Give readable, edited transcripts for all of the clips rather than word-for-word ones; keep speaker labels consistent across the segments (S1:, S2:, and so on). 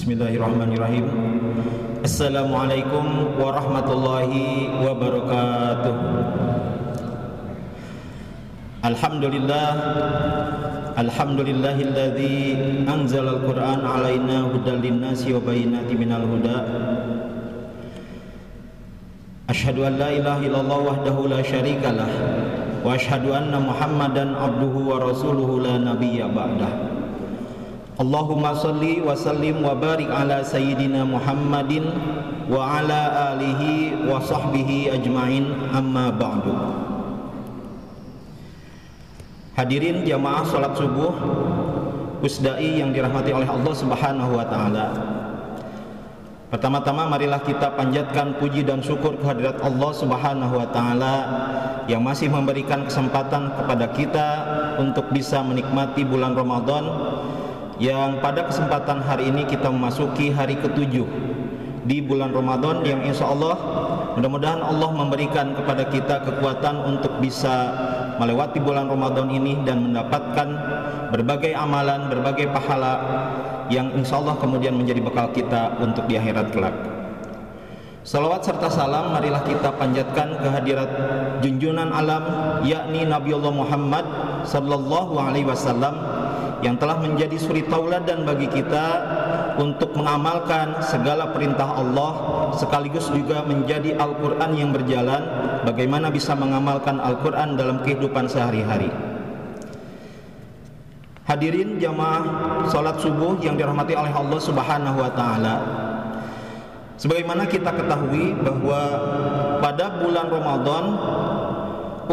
S1: Bismillahirrahmanirrahim. Assalamualaikum warahmatullahi wabarakatuh. Alhamdulillah, alhamdulillahilladzi anzalal Qur'an alaina hudal linnasi wa bayyinatin minal huda. Asyhadu an la ilaha illallah wahdahu la syarikalah wa asyhadu anna Muhammadan abduhu wa rasuluhu la nabiyya ba'dah. Allahumma salli wa sallim wa barik ala sayyidina Muhammadin wa ala alihi wa sahbihi ajma'in, amma ba'du. Hadirin jamaah salat subuh Pusdai yang dirahmati oleh Allah Subhanahu wa taala. Pertama-tama marilah kita panjatkan puji dan syukur kehadirat Allah Subhanahu wa taala yang masih memberikan kesempatan kepada kita untuk bisa menikmati bulan Ramadan, yang pada kesempatan hari ini kita memasuki hari ke-7 di bulan Ramadan, yang insya Allah mudah-mudahan Allah memberikan kepada kita kekuatan untuk bisa melewati bulan Ramadan ini dan mendapatkan berbagai amalan, berbagai pahala yang insya Allah kemudian menjadi bekal kita untuk di akhirat kelak. Salawat serta salam marilah kita panjatkan kehadirat junjungan alam, yakni Nabiullah Muhammad sallallahu alaihi wasallam, yang telah menjadi suri tauladan bagi kita untuk mengamalkan segala perintah Allah, sekaligus juga menjadi Al-Quran yang berjalan, bagaimana bisa mengamalkan Al-Quran dalam kehidupan sehari-hari. Hadirin jamaah salat subuh yang dirahmati oleh Allah Subhanahu wa taala, sebagaimana kita ketahui bahwa pada bulan Ramadan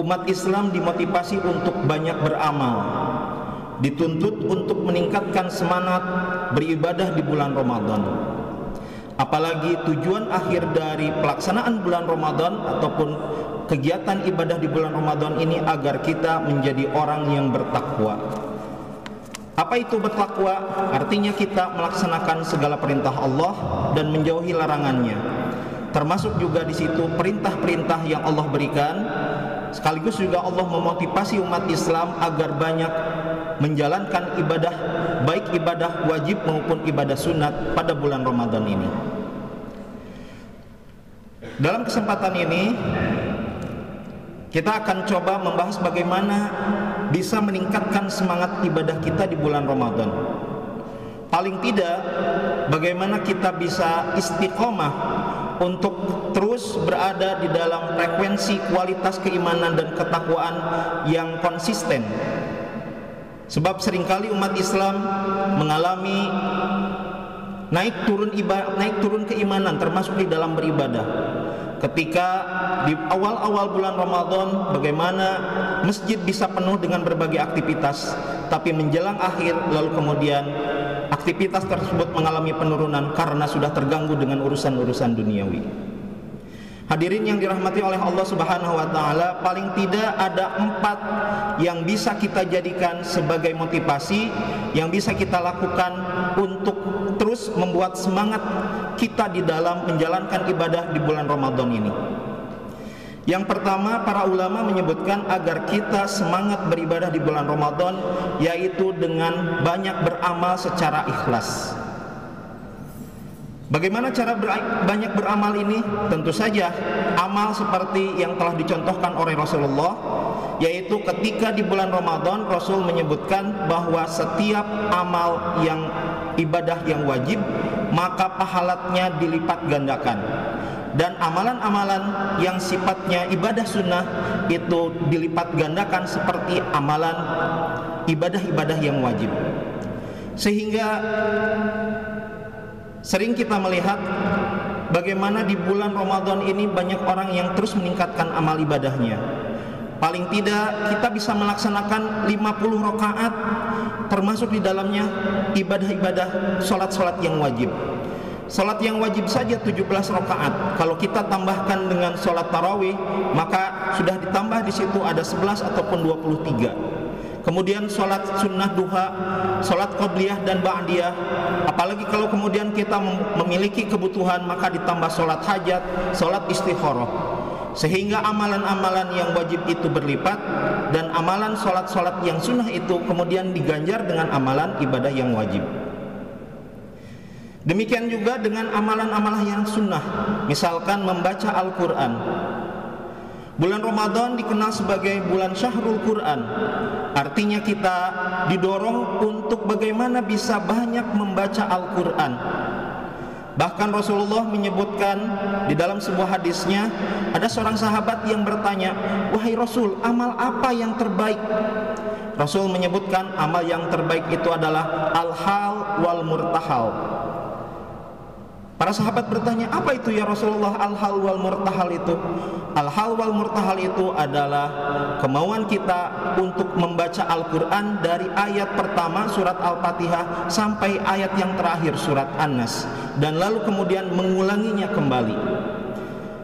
S1: umat Islam dimotivasi untuk banyak beramal, dituntut untuk meningkatkan semangat beribadah di bulan Ramadan. Apalagi tujuan akhir dari pelaksanaan bulan Ramadan ataupun kegiatan ibadah di bulan Ramadan ini agar kita menjadi orang yang bertakwa. Apa itu bertakwa? Artinya kita melaksanakan segala perintah Allah dan menjauhi larangannya. Termasuk juga di situ perintah-perintah yang Allah berikan. Sekaligus juga Allah memotivasi umat Islam agar banyak menjalankan ibadah, baik ibadah wajib maupun ibadah sunat pada bulan Ramadan ini. Dalam kesempatan ini kita akan coba membahas bagaimana bisa meningkatkan semangat ibadah kita di bulan Ramadan. Paling tidak bagaimana kita bisa istiqomah untuk terus berada di dalam frekuensi kualitas keimanan dan ketakwaan yang konsisten. Sebab seringkali umat Islam mengalami naik turun keimanan termasuk di dalam beribadah. Ketika di awal-awal bulan Ramadan bagaimana masjid bisa penuh dengan berbagai aktivitas, tapi menjelang akhir lalu kemudian aktivitas tersebut mengalami penurunan karena sudah terganggu dengan urusan-urusan duniawi. Hadirin yang dirahmati oleh Allah Subhanahu wa taala, paling tidak ada 4 yang bisa kita jadikan sebagai motivasi, yang bisa kita lakukan untuk terus membuat semangat kita di dalam menjalankan ibadah di bulan Ramadan ini. Yang pertama, para ulama menyebutkan agar kita semangat beribadah di bulan Ramadan, yaitu dengan banyak beramal secara ikhlas. Bagaimana cara banyak beramal ini? Tentu saja amal seperti yang telah dicontohkan oleh Rasulullah, yaitu ketika di bulan Ramadan Rasul menyebutkan bahwa setiap amal yang ibadah yang wajib maka pahalanya dilipat gandakan, dan amalan-amalan yang sifatnya ibadah sunnah itu dilipat gandakan seperti amalan ibadah-ibadah yang wajib. Sehingga sering kita melihat bagaimana di bulan Ramadan ini banyak orang yang terus meningkatkan amal ibadahnya. Paling tidak kita bisa melaksanakan 50 rakaat, termasuk di dalamnya ibadah-ibadah salat-salat yang wajib. Salat yang wajib saja 17 rakaat. Kalau kita tambahkan dengan salat tarawih, maka sudah ditambah di situ ada 11 ataupun 23. Kemudian sholat sunnah duha, sholat qabliyah dan ba'diyah. Apalagi kalau kemudian kita memiliki kebutuhan, maka ditambah sholat hajat, sholat istikharah. Sehingga amalan-amalan yang wajib itu berlipat, dan amalan sholat-sholat yang sunnah itu kemudian diganjar dengan amalan ibadah yang wajib. Demikian juga dengan amalan-amalan yang sunnah, misalkan membaca Al-Quran. Bulan Ramadan dikenal sebagai bulan Syahrul Quran. Artinya kita didorong untuk bagaimana bisa banyak membaca Al-Quran. Bahkan Rasulullah menyebutkan di dalam sebuah hadisnya, ada seorang sahabat yang bertanya, "Wahai Rasul, amal apa yang terbaik?" Rasul menyebutkan amal yang terbaik itu adalah al-hal wal murtahal. Para sahabat bertanya, "Apa itu ya Rasulullah al-hal wal murtahal itu?" Al-hal wal murtahal itu adalah kemauan kita untuk membaca Al-Quran dari ayat pertama surat Al-Fatihah sampai ayat yang terakhir surat An-Nas, dan lalu kemudian mengulanginya kembali.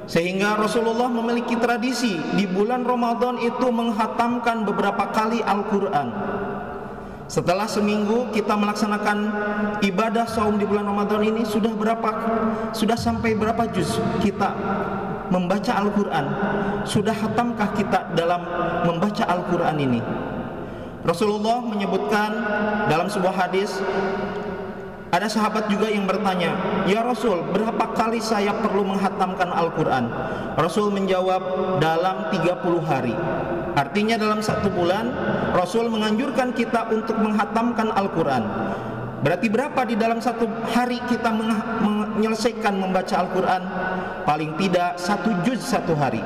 S1: Sehingga Rasulullah memiliki tradisi di bulan Ramadan itu menghatamkan beberapa kali Al-Quran. Setelah seminggu kita melaksanakan ibadah saum di bulan Ramadan ini, sudah sampai berapa juz kita membaca Al-Quran? Sudah hatamkah kita dalam membaca Al-Quran ini? Rasulullah menyebutkan dalam sebuah hadis, ada sahabat juga yang bertanya, "Ya Rasul, berapa kali saya perlu menghatamkan Al-Quran?" Rasul menjawab, dalam 30 hari. Artinya dalam 1 bulan Rasul menganjurkan kita untuk menghatamkan Al-Quran. Berarti berapa di dalam 1 hari kita menyelesaikan membaca Al-Quran? Paling tidak 1 juz 1 hari.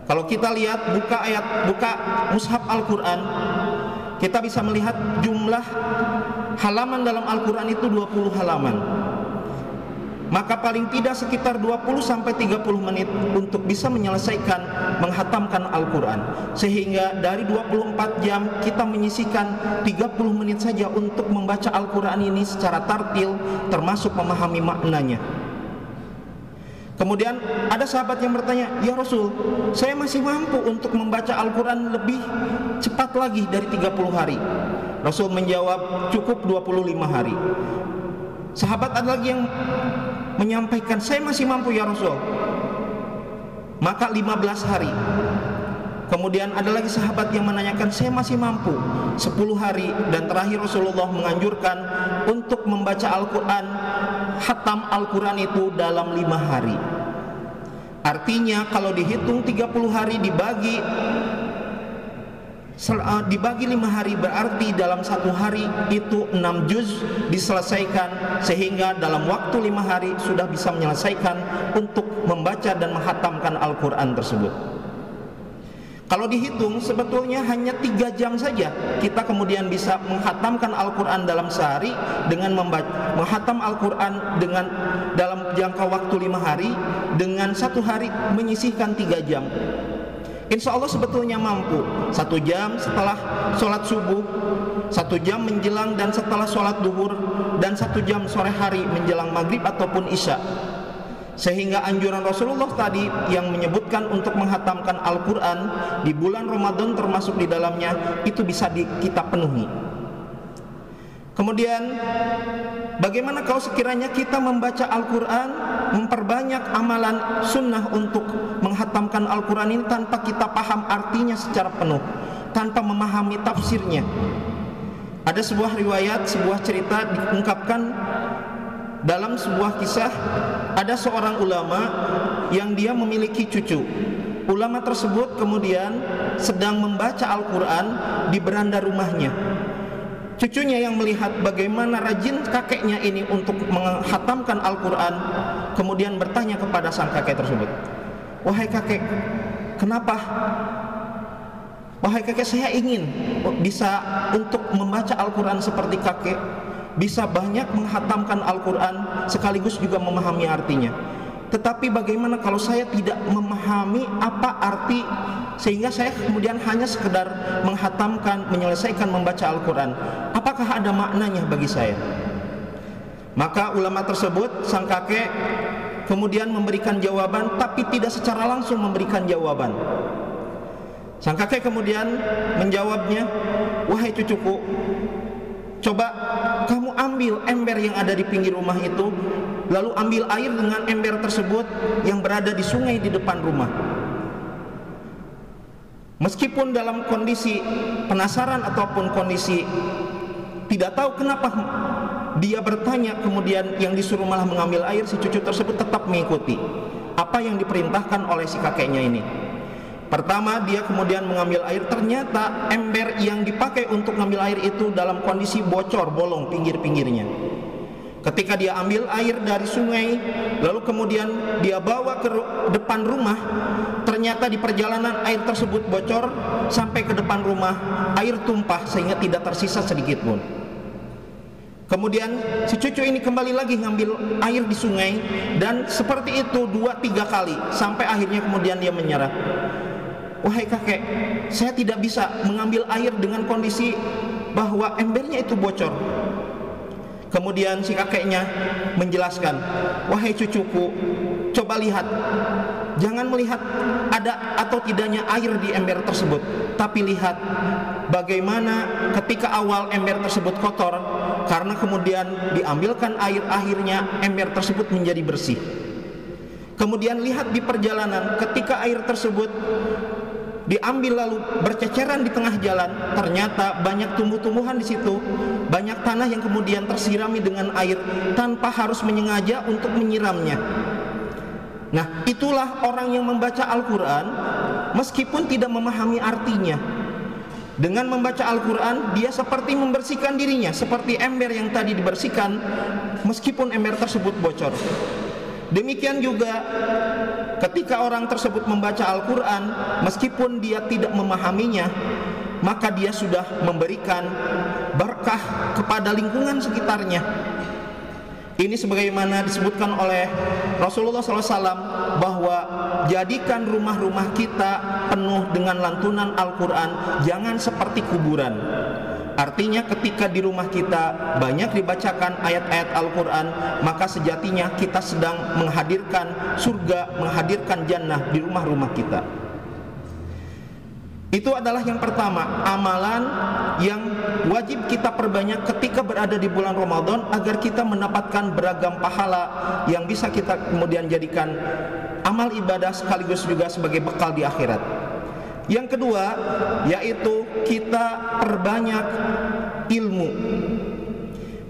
S1: Kalau kita lihat buka mushaf Al-Quran, kita bisa melihat jumlah halaman dalam Al-Quran itu 20 halaman. Maka paling tidak sekitar 20-30 menit untuk bisa menyelesaikan menghatamkan Al-Quran. Sehingga dari 24 jam kita menyisihkan 30 menit saja untuk membaca Al-Quran ini secara tartil, termasuk memahami maknanya. Kemudian ada sahabat yang bertanya, "Ya Rasul, saya masih mampu untuk membaca Al-Quran lebih cepat lagi dari 30 hari." Rasul menjawab, "Cukup 25 hari." Sahabat ada lagi yang menyampaikan, "Saya masih mampu ya Rasul." Maka 15 hari. Kemudian ada lagi sahabat yang menanyakan, "Saya masih mampu 10 hari." Dan terakhir Rasulullah menganjurkan untuk membaca Al-Quran, khatam Al-Quran itu dalam 5 hari. Artinya kalau dihitung 30 hari dibagi 5 hari, berarti dalam 1 hari itu 6 juz diselesaikan, sehingga dalam waktu 5 hari sudah bisa menyelesaikan untuk membaca dan menghatamkan Al-Quran tersebut. Kalau dihitung sebetulnya hanya 3 jam saja kita kemudian bisa menghatamkan Al-Quran dalam sehari dengan menghatam Al-Quran dengan dalam jangka waktu 5 hari, dengan 1 hari menyisihkan 3 jam. Insya Allah sebetulnya mampu 1 jam setelah sholat subuh, 1 jam menjelang dan setelah sholat duhur, dan 1 jam sore hari menjelang maghrib ataupun isya. Sehingga anjuran Rasulullah tadi yang menyebutkan untuk menghatamkan Al-Quran di bulan Ramadan termasuk di dalamnya, itu bisa kita penuhi. Kemudian bagaimana kalau sekiranya kita membaca Al-Quran, memperbanyak amalan sunnah untuk menghatamkan Al-Quran ini tanpa kita paham artinya secara penuh, tanpa memahami tafsirnya. Ada sebuah riwayat, sebuah cerita diungkapkan dalam sebuah kisah. Ada seorang ulama yang dia memiliki cucu. Ulama tersebut kemudian sedang membaca Al-Quran di beranda rumahnya. Cucunya yang melihat bagaimana rajin kakeknya ini untuk menghatamkan Al-Quran, kemudian bertanya kepada sang kakek tersebut, "Wahai kakek, kenapa?" "Wahai kakek, saya ingin bisa untuk membaca Al-Quran seperti kakek, bisa banyak menghatamkan Al-Quran sekaligus juga memahami artinya. Tetapi bagaimana kalau saya tidak memahami apa arti, sehingga saya kemudian hanya sekedar menghatamkan, menyelesaikan membaca Al-Quran. Apakah ada maknanya bagi saya?" Maka ulama tersebut, sang kakek, kemudian memberikan jawaban, tapi tidak secara langsung memberikan jawaban. Sang kakek kemudian menjawabnya, "Wahai cucuku, coba kamu ambil ember yang ada di pinggir rumah itu, lalu ambil air dengan ember tersebut yang berada di sungai di depan rumah. Meskipun dalam kondisi penasaran ataupun kondisi tidak tahu kenapa dia bertanya, kemudian yang disuruh malah mengambil air, si cucu tersebut tetap mengikuti apa yang diperintahkan oleh si kakeknya ini. Pertama, dia kemudian mengambil air, ternyata ember yang dipakai untuk mengambil air itu dalam kondisi bocor, bolong pinggir-pinggirnya. Ketika dia ambil air dari sungai, lalu kemudian dia bawa ke depan rumah, ternyata di perjalanan air tersebut bocor sampai ke depan rumah, air tumpah sehingga tidak tersisa sedikit pun. Kemudian si cucu ini kembali lagi ngambil air di sungai, dan seperti itu 2-3 kali sampai akhirnya kemudian dia menyerah. Wahai kakek, saya tidak bisa mengambil air dengan kondisi bahwa embernya itu bocor. Kemudian si kakeknya menjelaskan, wahai cucuku, coba lihat, jangan melihat ada atau tidaknya air di ember tersebut, tapi lihat bagaimana ketika awal ember tersebut kotor, karena kemudian diambilkan air, akhirnya ember tersebut menjadi bersih. Kemudian lihat di perjalanan, ketika air tersebut diambil lalu berceceran di tengah jalan, ternyata banyak tumbuh-tumbuhan di situ, banyak tanah yang kemudian tersirami dengan air tanpa harus menyengaja untuk menyiramnya. Nah, itulah orang yang membaca Al-Quran meskipun tidak memahami artinya. Dengan membaca Al-Quran, dia seperti membersihkan dirinya, seperti ember yang tadi dibersihkan meskipun ember tersebut bocor. Demikian juga ketika orang tersebut membaca Al-Quran, meskipun dia tidak memahaminya, maka dia sudah memberikan berkah kepada lingkungan sekitarnya. Ini sebagaimana disebutkan oleh Rasulullah SAW, bahwa jadikan rumah-rumah kita penuh dengan lantunan Al-Quran, jangan seperti kuburan. Artinya ketika di rumah kita banyak dibacakan ayat-ayat Al-Quran, maka sejatinya kita sedang menghadirkan surga, menghadirkan jannah di rumah-rumah kita. Itu adalah yang pertama, amalan yang wajib kita perbanyak ketika berada di bulan Ramadan, agar kita mendapatkan beragam pahala yang bisa kita kemudian jadikan amal ibadah sekaligus juga sebagai bekal di akhirat. Yang kedua, yaitu kita perbanyak ilmu.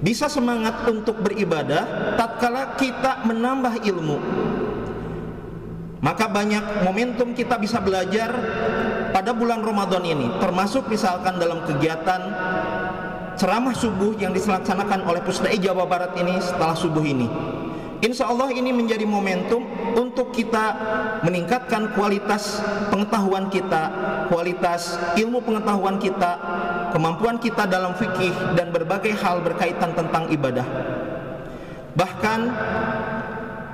S1: Bisa semangat untuk beribadah tatkala kita menambah ilmu. Maka banyak momentum kita bisa belajar pada bulan Ramadan ini, termasuk misalkan dalam kegiatan ceramah subuh yang dilaksanakan oleh Pusdai Jawa Barat ini setelah subuh ini. Insya Allah ini menjadi momentum untuk kita meningkatkan kualitas pengetahuan kita, kualitas ilmu pengetahuan kita, kemampuan kita dalam fikih dan berbagai hal berkaitan tentang ibadah. Bahkan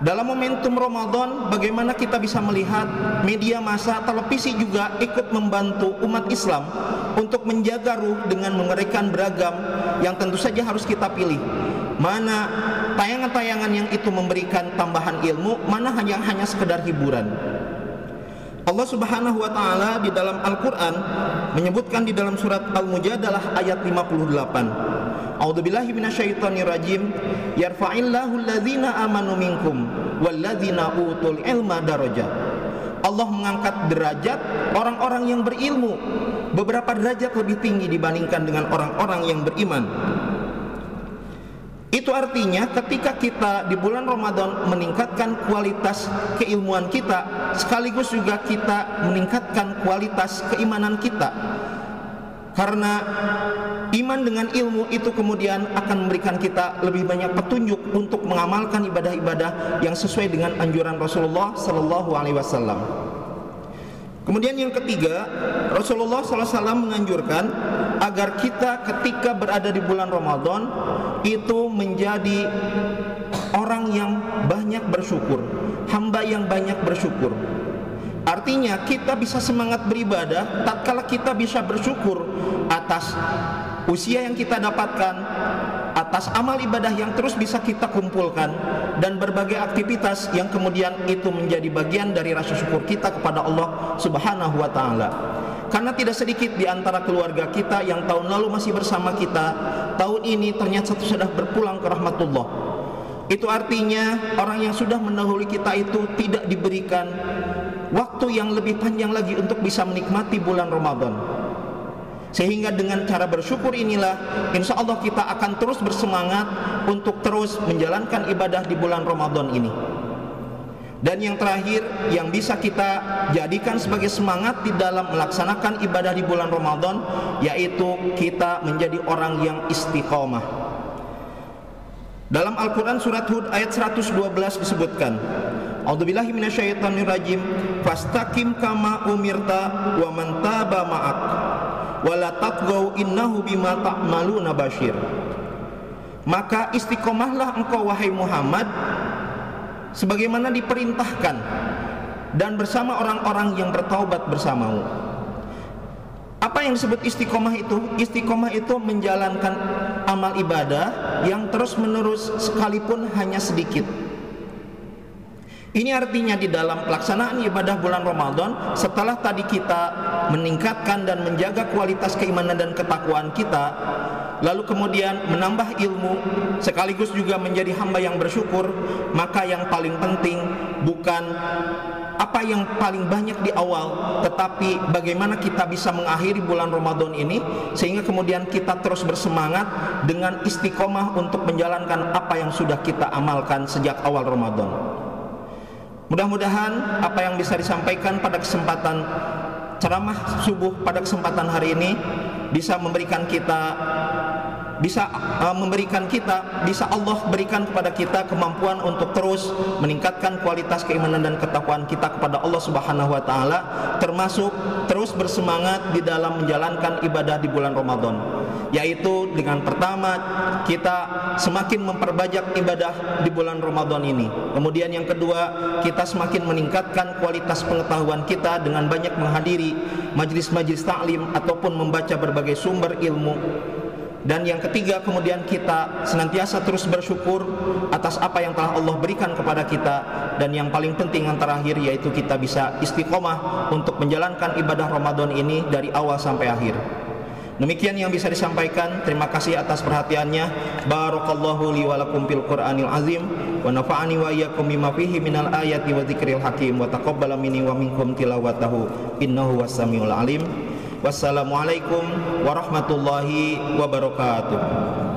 S1: dalam momentum Ramadan, bagaimana kita bisa melihat media massa, televisi juga ikut membantu umat Islam untuk menjaga ruh dengan memberikan beragam yang tentu saja harus kita pilih. Mana tayangan-tayangan yang itu memberikan tambahan ilmu, mana hanya sekedar hiburan. Allah Subhanahu wa taala di dalam Al-Qur'an menyebutkan di dalam surat Al-Mujadalah ayat 58. A'udzubillahi minasyaitonir rajim. Yarfa'illahu alladzina amanu minkum walladzina utul ilma darajat. Allah mengangkat derajat orang-orang yang berilmu beberapa derajat lebih tinggi dibandingkan dengan orang-orang yang beriman. Itu artinya ketika kita di bulan Ramadan meningkatkan kualitas keilmuan kita, sekaligus juga kita meningkatkan kualitas keimanan kita. Karena iman dengan ilmu itu kemudian akan memberikan kita lebih banyak petunjuk untuk mengamalkan ibadah-ibadah yang sesuai dengan anjuran Rasulullah Sallallahu Alaihi Wasallam. Kemudian yang ketiga, Rasulullah SAW menganjurkan agar kita ketika berada di bulan Ramadan itu menjadi orang yang banyak bersyukur, hamba yang banyak bersyukur. Artinya kita bisa semangat beribadah tatkala kita bisa bersyukur atas usia yang kita dapatkan, atas amal ibadah yang terus bisa kita kumpulkan, dan berbagai aktivitas yang kemudian itu menjadi bagian dari rasa syukur kita kepada Allah Subhanahu wa taala. Karena tidak sedikit di antara keluarga kita yang tahun lalu masih bersama kita, tahun ini ternyata sudah berpulang ke rahmatullah. Itu artinya orang yang sudah mendahului kita itu tidak diberikan waktu yang lebih panjang lagi untuk bisa menikmati bulan Ramadan. Sehingga dengan cara bersyukur inilah insya Allah kita akan terus bersemangat untuk terus menjalankan ibadah di bulan Ramadan ini. Dan yang terakhir yang bisa kita jadikan sebagai semangat di dalam melaksanakan ibadah di bulan Ramadan, yaitu kita menjadi orang yang istiqomah. Dalam Al-Quran surat Hud ayat 112 disebutkan, A'udzubillahi minasyaitonirrajim, fastaqim kama umirta wa man taba ma'ak wala tatghaw innahu bima ta'maluna basyir. Maka istiqomahlah engkau wahai Muhammad sebagaimana diperintahkan dan bersama orang-orang yang bertaubat bersamamu. Apa yang disebut istiqomah itu? Istiqomah itu menjalankan amal ibadah yang terus menerus sekalipun hanya sedikit. Ini artinya di dalam pelaksanaan ibadah bulan Ramadan, setelah tadi kita meningkatkan dan menjaga kualitas keimanan dan ketakwaan kita, lalu kemudian menambah ilmu sekaligus juga menjadi hamba yang bersyukur, maka yang paling penting bukan apa yang paling banyak di awal, tetapi bagaimana kita bisa mengakhiri bulan Ramadan ini sehingga kemudian kita terus bersemangat dengan istiqomah untuk menjalankan apa yang sudah kita amalkan sejak awal Ramadan. Mudah-mudahan apa yang bisa disampaikan pada kesempatan ceramah subuh pada kesempatan hari ini bisa memberikan kita bisa Allah berikan kepada kita kemampuan untuk terus meningkatkan kualitas keimanan dan ketakwaan kita kepada Allah Subhanahu wa taala, termasuk terus bersemangat di dalam menjalankan ibadah di bulan Ramadan, yaitu dengan pertama kita semakin memperbajak ibadah di bulan Ramadan ini. Kemudian yang kedua, kita semakin meningkatkan kualitas pengetahuan kita dengan banyak menghadiri majelis-majelis taklim ataupun membaca berbagai sumber ilmu. Dan yang ketiga, kemudian kita senantiasa terus bersyukur atas apa yang telah Allah berikan kepada kita. Dan yang paling penting yang terakhir, yaitu kita bisa istiqomah untuk menjalankan ibadah Ramadan ini dari awal sampai akhir. Demikian yang bisa disampaikan. Terima kasih atas perhatiannya. Barakallahu li wa lakum fil Qur'anil azim wa nafa'ani wa iyyakum bima fihi minal ayati wa dzikril hakim wa taqabbala minni wa minkum tilawatahu innahu was-samiul alim. Wassalamualaikum warahmatullahi wabarakatuh.